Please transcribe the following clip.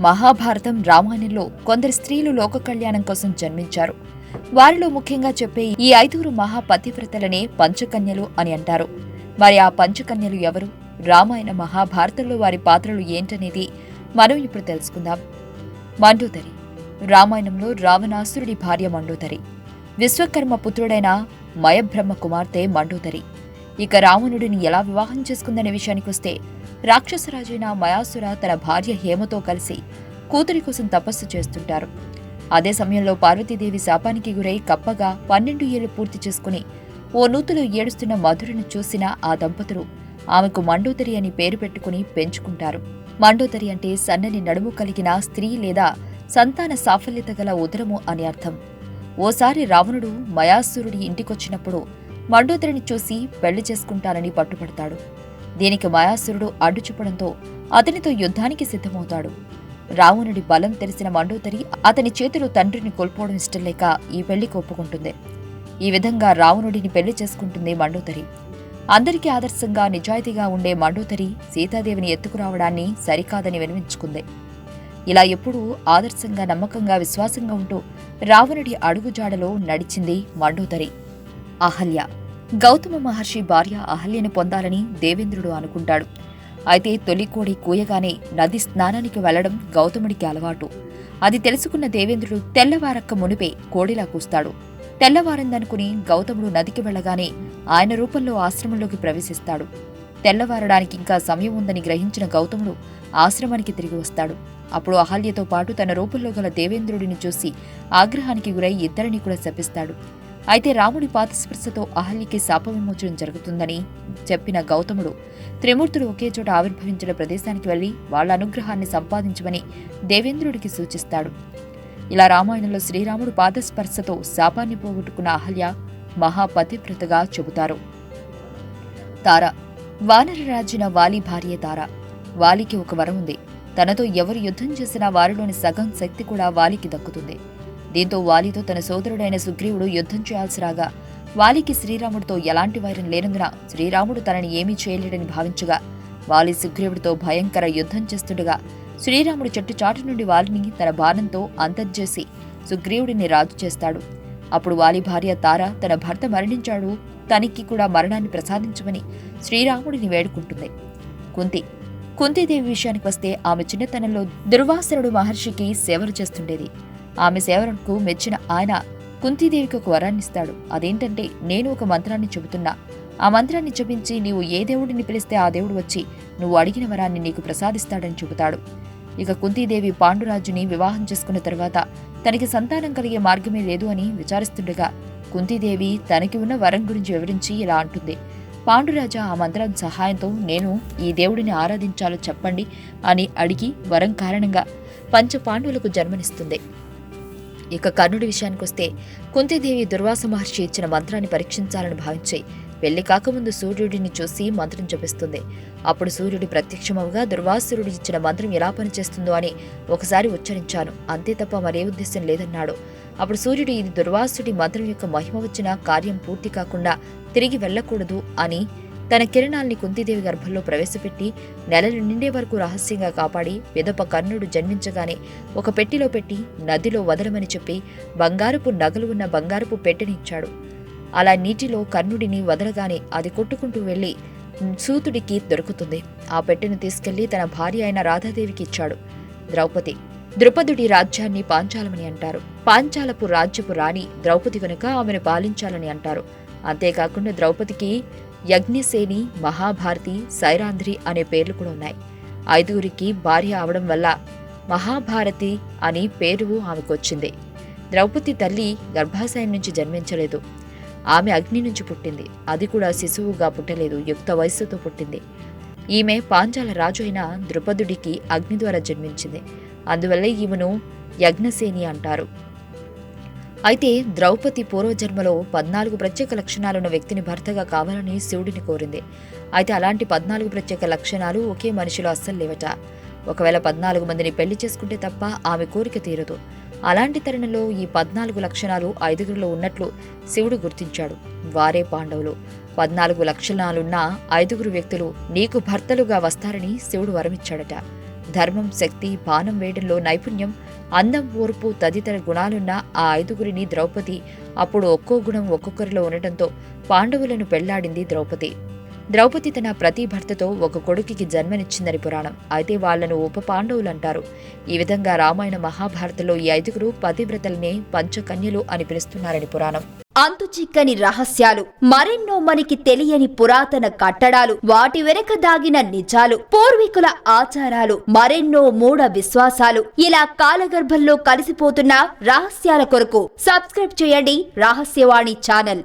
మహాభారతం, రామాయణంలో కొందరు స్త్రీలు లోక కళ్యాణం కోసం జన్మించారు. వారిలో ముఖ్యంగా చెప్పే ఈ 5 మహాపతివ్రతలనే పంచకన్యలు అని అంటారు. మరి ఆ పంచకన్యలు ఎవరు? రామాయణ, మహాభారతంలో వారి పాత్రలు ఏంటనేది మనం ఇప్పుడు తెలుసుకుందాం. మండోదరి. రామాయణంలో రావణాసురుడి భార్య మండోదరి. విశ్వకర్మ పుత్రుడైన మయబ్రహ్మ కుమార్తె మండోదరి. ఇక రావణుడిని ఎలా వివాహం చేసుకుందనే విషయానికొస్తే, రాక్షసరాజైన మయాసుర తన భార్య హేమతో కలిసి కూతురి కోసం తపస్సు చేస్తుంటారు. అదే సమయంలో పార్వతీదేవి శాపానికి గురై కప్పగా 12 ఏళ్లు పూర్తి చేసుకుని ఓ నూతులో ఏడుస్తున్న మధురను చూసిన ఆ దంపతులు ఆమెకు మండోదరి అని పేరు పెట్టుకుని పెంచుకుంటారు. మండోదరి అంటే సన్నని నడుము కలిగిన స్త్రీ లేదా సంతాన సాఫల్యత గల ఉదరము అని అర్థం. ఓసారి రావణుడు మయాసురుడి ఇంటికొచ్చినప్పుడు మండోదరిని చూసి పెళ్లి చేసుకుంటానని పట్టుపడతాడు. దీనికి మయాసురుడు అడ్డుచూపడంతో అతనితో యుద్ధానికి సిద్ధమవుతాడు. రావణుడి బలం తెలిసిన మండోదరి అతని చేతిలో తండ్రిని కోల్పోవడం ఇష్టం లేక ఈ పెళ్లికి ఒప్పుకుంటుంది. ఈ విధంగా రావణుడిని పెళ్లి చేసుకుంటుంది మండోదరి. అందరికీ ఆదర్శంగా నిజాయితీగా ఉండే మండోదరి సీతాదేవిని ఎత్తుకురావడాన్ని సరికాదని వినిపించుకుంది. ఇలా ఎప్పుడూ ఆదర్శంగా, నమ్మకంగా, విశ్వాసంగా ఉంటూ రావణుడి అడుగుజాడలో నడిచింది మండోదరి. అహల్య. గౌతమ మహర్షి భార్య అహల్యను పొందాలని దేవేంద్రుడు అనుకుంటాడు. అయితే తొలికోడి కూయగానే నది స్నానానికి వెళ్లడం గౌతముడికి అలవాటు. అది తెలుసుకున్న దేవేంద్రుడు తెల్లవారక్క మునిపే కోడిలా కూస్తాడు. తెల్లవారిందనుకుని గౌతముడు నదికి వెళ్లగానే ఆయన రూపంలో ఆశ్రమంలోకి ప్రవేశిస్తాడు. తెల్లవారడానికి ఇంకా సమయం ఉందని గ్రహించిన గౌతముడు ఆశ్రమానికి తిరిగి వస్తాడు. అప్పుడు అహల్యతో పాటు తన రూపంలో గల దేవేంద్రుడిని చూసి ఆగ్రహానికి గురై ఇద్దరిని కూడా శపిస్తాడు. అయితే రాముడి పాదస్పర్శతో అహల్యకి శాప విమోచనం జరుగుతుందని చెప్పిన గౌతముడు త్రిమూర్తులు ఒకే చోట ఆవిర్భవించిన ప్రదేశానికి వెళ్లి వాళ్ల అనుగ్రహాన్ని సంపాదించమని దేవేంద్రుడికి సూచిస్తాడు. ఇలా రామాయణంలో శ్రీరాముడు పాదస్పర్శతో శాపాన్ని పోగొట్టుకున్న అహల్య మహాపతివ్రతగా చెబుతారు. తార. వానరరాజున వాలి భార్య తార. వాలికి ఒక వరం ఉంది. తనతో ఎవరు యుద్ధం చేసినా వారిలోని సగం శక్తి కూడా వాలికి దక్కుతుంది. దీంతో వాలితో తన సోదరుడైన సుగ్రీవుడు యుద్ధం చేయాల్సి రాగా వాలికి శ్రీరాముడితో ఎలాంటి వైరం లేనందున శ్రీరాముడు తనని ఏమీ చేయలేడని భావించగా వాలి సుగ్రీవుడితో భయంకర యుద్ధం చేస్తుండగా శ్రీరాముడు చెట్టు చాటు నుండి వాలిని తన బాణంతో అంతర్జేసి సుగ్రీవుడిని రాజు చేస్తాడు. అప్పుడు వాలి భార్య తార తన భర్త మరణించాడు, తనకి కూడా మరణాన్ని ప్రసాదించమని శ్రీరాముడిని వేడుకుంటుంది. కుంతి. కుంతీదేవి విషయానికి వస్తే ఆమె చిన్నతనంలో దుర్వాసనుడు మహర్షికి సేవలు చేస్తుండేది. ఆమె సేవలకు మెచ్చిన ఆయన కుంతీదేవికి ఒక వరాన్నిస్తాడు. అదేంటంటే, నేను ఒక మంత్రాన్ని చెబుతున్నా, ఆ మంత్రాన్ని జపించి నీవు ఏ దేవుడిని పిలిస్తే ఆ దేవుడు వచ్చి నువ్వు అడిగిన వరాన్ని నీకు ప్రసాదిస్తాడని చెబుతాడు. ఇక కుంతీదేవి పాండురాజుని వివాహం చేసుకున్న తర్వాత తనకి సంతానం కలిగే మార్గమే లేదు అని విచారిస్తుండగా కుంతీదేవి తనకి ఉన్న వరం గురించి వివరించి ఇలా అంటుంది. పాండురాజా ఆ మంత్రం సహాయంతో నేను ఈ దేవుడిని ఆరాధించాలో చెప్పండి అని అడిగి వరం కారణంగా పంచపాండవులకు జన్మనిస్తుంది. ఇక కర్ణుడి విషయానికొస్తే కుంతీదేవి దుర్వాస మహర్షి ఇచ్చిన మంత్రాన్ని పరీక్షించాలని భావించి పెళ్లి కాకముందు సూర్యుడిని చూసి మంత్రం జపిస్తుంది. అప్పుడు సూర్యుడు ప్రత్యక్షమవుగా దుర్వాసురుడు ఇచ్చిన మంత్రం ఎలా పనిచేస్తుందో అని ఒకసారి ఉచ్చరించాను, అంతే తప్ప మరే ఉద్దేశం లేదన్నాడు. అప్పుడు సూర్యుడు ఇది దుర్వాసుడి మంత్రం యొక్క మహిమ వచ్చిన కార్యం పూర్తి కాకుండా తిరిగి వెళ్లకూడదు అని తన కిరణాల్ని కుంతీదేవి గర్భంలో ప్రవేశపెట్టి నెలలు నిండే వరకు రహస్యంగా కాపాడి పిదప కర్ణుడు జన్మించగానే ఒక పెట్టెలో పెట్టి నదిలో వదలమని చెప్పి బంగారపు నగలు ఉన్న బంగారపు పెట్టెనిచ్చాడు. అలా నీటిలో కర్ణుడిని వదలగానే అది కొట్టుకుంటూ వెళ్లి సూతుడికి దొరుకుతుంది. ఆ పెట్టెను తీసుకెళ్లి తన భార్య అయిన రాధాదేవికి ఇచ్చాడు. ద్రౌపది. ద్రుపదుడి రాజ్యాన్ని పాంచాలమని అంటారు. పాంచాలపు రాజ్యపు రాణి ద్రౌపది కనుక ఆమెను పాలించాలని అంటారు. అంతేకాకుండా ద్రౌపదికి యజ్ఞసేని, మహాభారతి, సైరాంధ్రి అనే పేర్లు కూడా ఉన్నాయి. 5గురికి భార్య అవడం వల్ల మహాభారతి అని పేరు ఆమెకొచ్చింది. ద్రౌపది తల్లి గర్భాశయం నుంచి జన్మించలేదు. ఆమె అగ్ని నుంచి పుట్టింది. అది కూడా శిశువుగా పుట్టలేదు, యుక్త వయస్సుతో పుట్టింది. ఈమె పాంచాల రాజు అయిన ద్రుపదుడికి అగ్ని ద్వారా జన్మించింది. అందువల్ల ఈమెను యజ్ఞసేని అంటారు. అయితే ద్రౌపది పూర్వజన్మలో 14 ప్రత్యేక లక్షణాలున్న వ్యక్తిని భర్తగా కావాలని శివుడిని కోరింది. అయితే అలాంటి 14 ప్రత్యేక లక్షణాలు ఒకే మనిషిలో అస్సలు లేవట. ఒకవేళ 14 మందిని పెళ్లి చేసుకుంటే తప్ప ఆమె కోరిక తీరదు. అలాంటి తరుణంలో ఈ 14 లక్షణాలు 5గురిలో ఉన్నట్లు శివుడు గుర్తించాడు. వారే పాండవులు. 14 లక్షణాలున్న 5గురు వ్యక్తులు నీకు భర్తలుగా వస్తారని శివుడు వరమిచ్చాడట. ధర్మం, శక్తి, బాణం వేయడంలో నైపుణ్యం, అందం, ఓర్పు తదితర గుణాలున్న ఆ 5గురిని ద్రౌపది అప్పుడు ఒక్కో గుణం ఒక్కొక్కరిలో ఉండటంతో పాండవులను పెళ్లాడింది ద్రౌపది. ద్రౌపది తన ప్రతి భర్తతో ఒక కొడుకుకి జన్మనిచ్చిందని పురాణం. అయితే వాళ్లను ఉప పాండవులంటారు. ఈ విధంగా రామాయణ మహాభారతంలో ఈ 5గురు పతివ్రతలనే పంచకన్యలు అని పిలుస్తున్నారని పురాణం. అంతుచిక్కని రహస్యాలు, మరెన్నో మనకి తెలియని పురాతన కట్టడాలు, వాటి వెనక దాగిన నిజాలు, పూర్వీకుల ఆచారాలు, మరెన్నో మూఢ విశ్వాసాలు, ఇలా కాలగర్భంలో కలిసిపోతున్న రహస్యాల కొరకు సబ్స్క్రైబ్ చేయండి రహస్యవాణి ఛానల్.